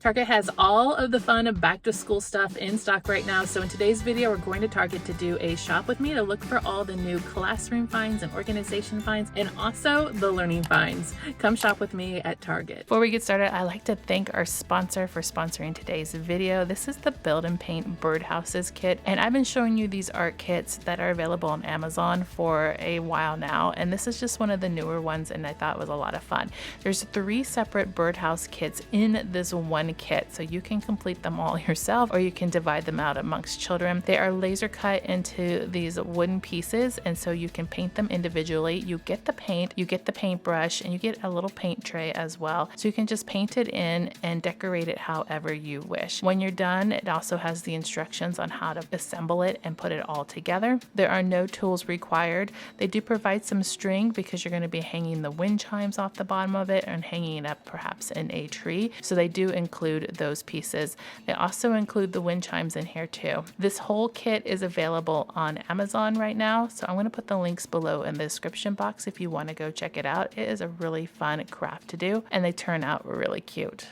Target has all of the fun back to school stuff in stock right now. So in today's video, we're going to Target to do a shop with me to look for all the new classroom finds and organization finds, and also the learning finds. Come shop with me at Target. Before we get started, I'd like to thank our sponsor for sponsoring today's video. This is the Build and Paint Birdhouses kit. And I've been showing you these art kits that are available on Amazon for a while now. And this is just one of the newer ones, and I thought it was a lot of fun. There's 3 separate birdhouse kits in this one kit, so you can complete them all yourself or you can divide them out amongst children. They are laser cut into these wooden pieces, and so you can paint them individually. You get the paint, you get the paintbrush, and you get a little paint tray as well, so you can just paint it in and decorate it however you wish. When you're done, it also has the instructions on how to assemble it and put it all together. There are no tools required. They do provide some string because you're going to be hanging the wind chimes off the bottom of it and hanging it up perhaps in a tree, so they do include those pieces. They also include the wind chimes in here too. This whole kit is available on Amazon right now, so I'm going to put the links below in the description box if you want to go check it out. It is a really fun craft to do, and they turn out really cute.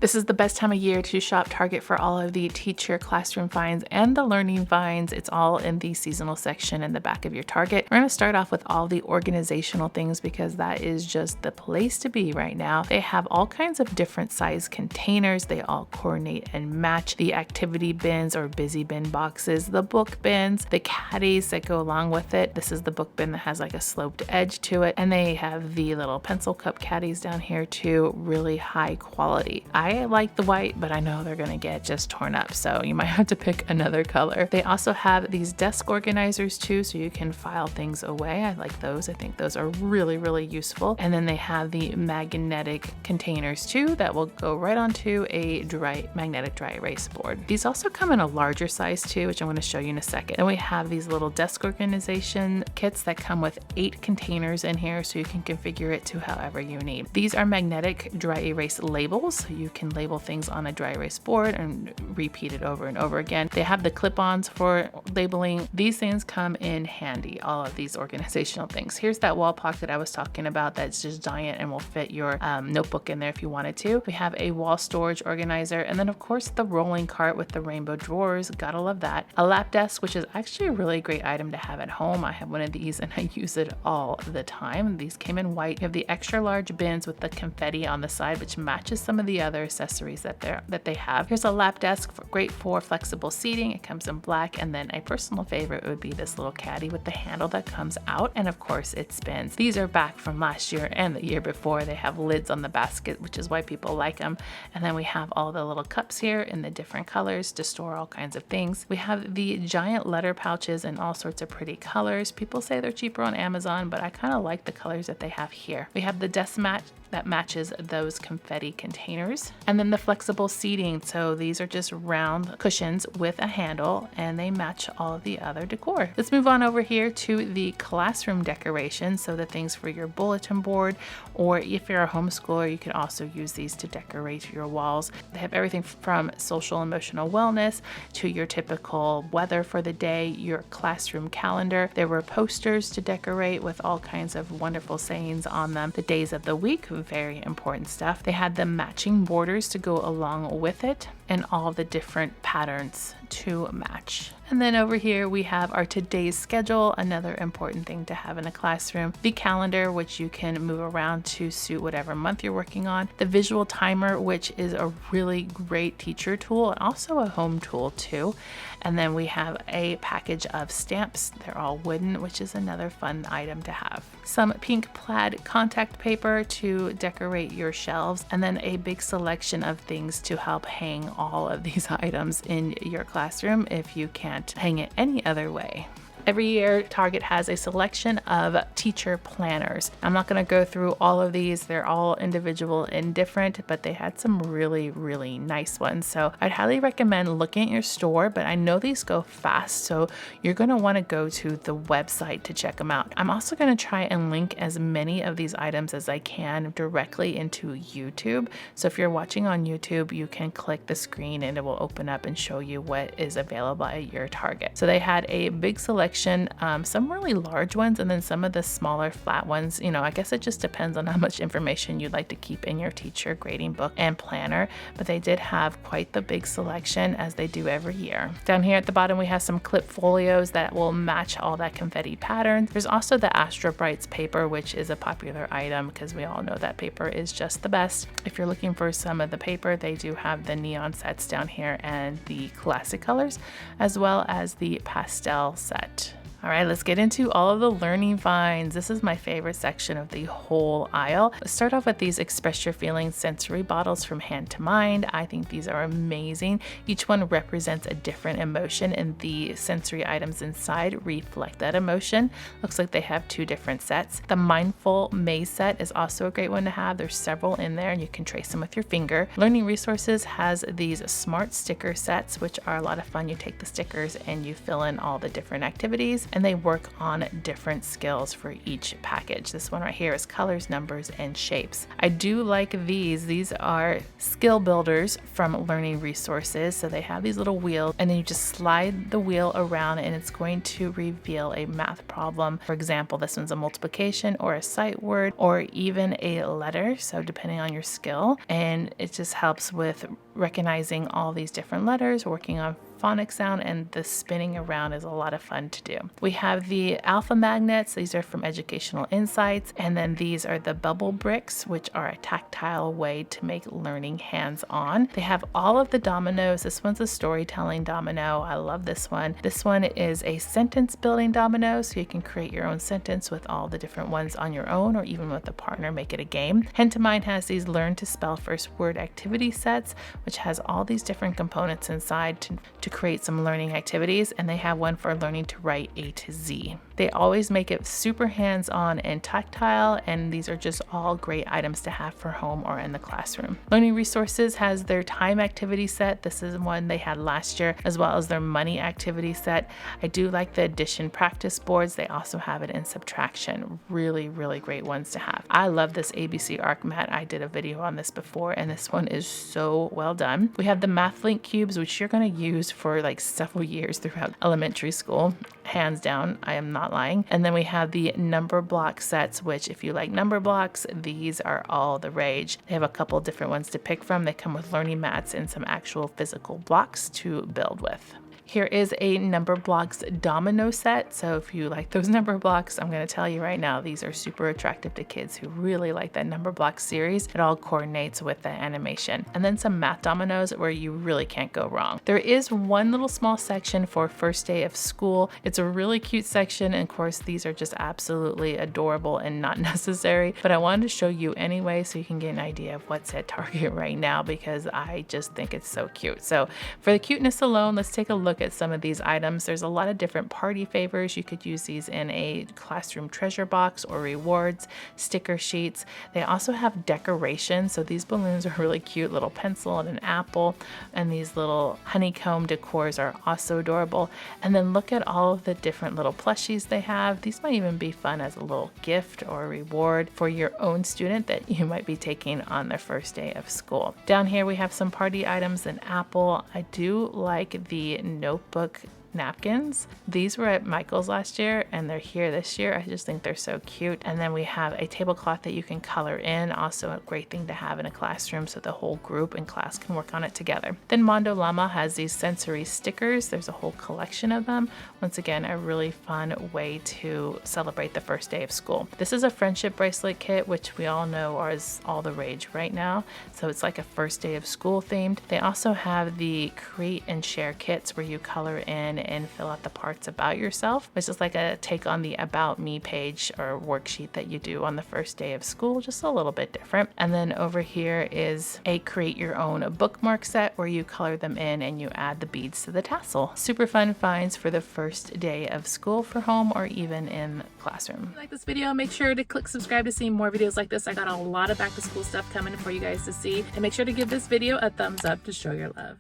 This is the best time of year to shop Target for all of the teacher classroom finds and the learning finds. It's all in the seasonal section in the back of your Target. We're going to start off with all the organizational things because that is just the place to be right now. They have all kinds of different size containers. They all coordinate and match the activity bins or busy bin boxes, the book bins, the caddies that go along with it. This is the book bin that has like a sloped edge to it. And they have the little pencil cup caddies down here too, really high quality. I like the white, but I know they're gonna get just torn up, so you might have to pick another color. They also have these desk organizers too, so you can file things away. I like those. I think those are really, really useful. And then they have the magnetic containers too that will go right onto a magnetic dry erase board. These also come in a larger size too, which I'm going to show you in a second. Then we have these little desk organization kits that come with 8 containers in here, so you can configure it to however you need. These are magnetic dry erase labels, so you can label things on a dry erase board and repeat it over and over again. They have the clip-ons for labeling. These things come in handy, all of these organizational things. Here's that wall pocket I was talking about that's just giant and will fit your notebook in there if you wanted to. We have a wall storage organizer, and then of course the rolling cart with the rainbow drawers. Gotta love that. A lap desk, which is actually a really great item to have at home. I have one of these and I use it all the time. These came in white. You have the extra large bins with the confetti on the side, which matches some of the other accessories that they have. Here's a lap desk, great for flexible seating. It comes in black, and then a personal favorite would be this little caddy with the handle that comes out, and of course it spins. These are back from last year and the year before. They have lids on the basket, which is why people like them. And then we have all the little cups here in the different colors to store all kinds of things. We have the giant letter pouches in all sorts of pretty colors. People say they're cheaper on Amazon, but I kind of like the colors that they have here. We have the desk mat that matches those confetti containers. And then the flexible seating. So these are just round cushions with a handle, and they match all of the other decor. Let's move on over here to the classroom decoration. So the things for your bulletin board, or if you're a homeschooler, you can also use these to decorate your walls. They have everything from social emotional wellness to your typical weather for the day, your classroom calendar. There were posters to decorate with all kinds of wonderful sayings on them. The days of the week, very important stuff. They had the matching borders to go along with it, and all the different patterns to match. And then over here we have our today's schedule, another important thing to have in a classroom. The calendar, which you can move around to suit whatever month you're working on. The visual timer, which is a really great teacher tool and also a home tool too. And then we have a package of stamps. They're all wooden, which is another fun item to have. Some pink plaid contact paper to decorate your shelves, and then a big selection of things to help hang all of these items in your classroom if you can't hang it any other way. Every year, Target has a selection of teacher planners. I'm not going to go through all of these. They're all individual and different, but they had some really, really nice ones. So I'd highly recommend looking at your store, but I know these go fast, so you're going to want to go to the website to check them out. I'm also going to try and link as many of these items as I can directly into YouTube. So if you're watching on YouTube, you can click the screen and it will open up and show you what is available at your Target. So they had a big selection section, some really large ones, and then some of the smaller flat ones. You know, I guess it just depends on how much information you'd like to keep in your teacher grading book and planner, but they did have quite the big selection, as they do every year. Down here at the bottom, we have some clip folios that will match all that confetti pattern. There's also the Astro Brights paper, which is a popular item because we all know that paper is just the best. If you're looking for some of the paper, they do have the neon sets down here and the classic colors, as well as the pastel set. All right, let's get into all of the learning vines. This is my favorite section of the whole aisle. Let's start off with these Express Your Feelings sensory bottles from Hand to Mind. I think these are amazing. Each one represents a different emotion, and the sensory items inside reflect that emotion. Looks like they have 2 different sets. The Mindful Maze set is also a great one to have. There's several in there, and you can trace them with your finger. Learning Resources has these smart sticker sets, which are a lot of fun. You take the stickers and you fill in all the different activities, and they work on different skills for each package. This one right here is colors, numbers, and shapes. I do like these. These are skill builders from Learning Resources. So they have these little wheels, and then you just slide the wheel around and it's going to reveal a math problem. For example, this one's a multiplication or a sight word or even a letter, so depending on your skill. And it just helps with recognizing all these different letters, working on phonic sound, and the spinning around is a lot of fun to do. We have the alpha magnets. These are from Educational Insights, and then these are the bubble bricks, which are a tactile way to make learning hands-on. They have all of the dominoes. This one's a storytelling domino. I love this one. This one is a sentence building domino, so you can create your own sentence with all the different ones on your own, or even with a partner, make it a game. Hand to Mind has these Learn to Spell First Word activity sets, which has all these different components inside to create some learning activities, and they have one for learning to write A to Z. They always make it super hands-on and tactile, and these are just all great items to have for home or in the classroom. Learning Resources has their time activity set. This is one they had last year, as well as their money activity set. I do like the addition practice boards. They also have it in subtraction. Really, really great ones to have. I love this ABC Arc Mat. I did a video on this before, and this one is so well done. We have the MathLink cubes, which you're going to use for like several years throughout elementary school. Hands down, I am not lying. And then we have the number block sets, which if you like number blocks, these are all the rage. They have a couple different ones to pick from. They come with learning mats and some actual physical blocks to build with. Here is a number blocks domino set. So if you like those number blocks, I'm going to tell you right now, these are super attractive to kids who really like that number block series. It all coordinates with the animation. And then some math dominoes where you really can't go wrong. There is one little small section for first day of school. It's a really cute section. And of course, these are just absolutely adorable and not necessary, but I wanted to show you anyway, so you can get an idea of what's at Target right now, because I just think it's so cute. So for the cuteness alone, let's take a look at some of these items. There's a lot of different party favors. You could use these in a classroom treasure box or rewards, sticker sheets. They also have decorations. So these balloons are really cute, little pencil and an apple, and these little honeycomb decors are also adorable. And then look at all of the different little plushies they have. These might even be fun as a little gift or reward for your own student that you might be taking on their first day of school. Down here we have some party items, an apple. I do like the notebook napkins. These were at Michael's last year and they're here this year. I just think they're so cute. And then we have a tablecloth that you can color in, also a great thing to have in a classroom so the whole group in class can work on it together. Then Mondo Llama has these sensory stickers. There's a whole collection of them. Once again, a really fun way to celebrate the first day of school. This is a friendship bracelet kit, which we all know is all the rage right now. So it's like a first day of school themed. They also have the create and share kits where you color in and fill out the parts about yourself, which is like a take on the About Me page or worksheet that you do on the first day of school, just a little bit different. And then over here is a create your own bookmark set where you color them in and you add the beads to the tassel. Super fun finds for the first day of school for home or even in classroom. If you like this video, make sure to click subscribe to see more videos like this. I got a lot of back to school stuff coming for you guys to see, and make sure to give this video a thumbs up to show your love.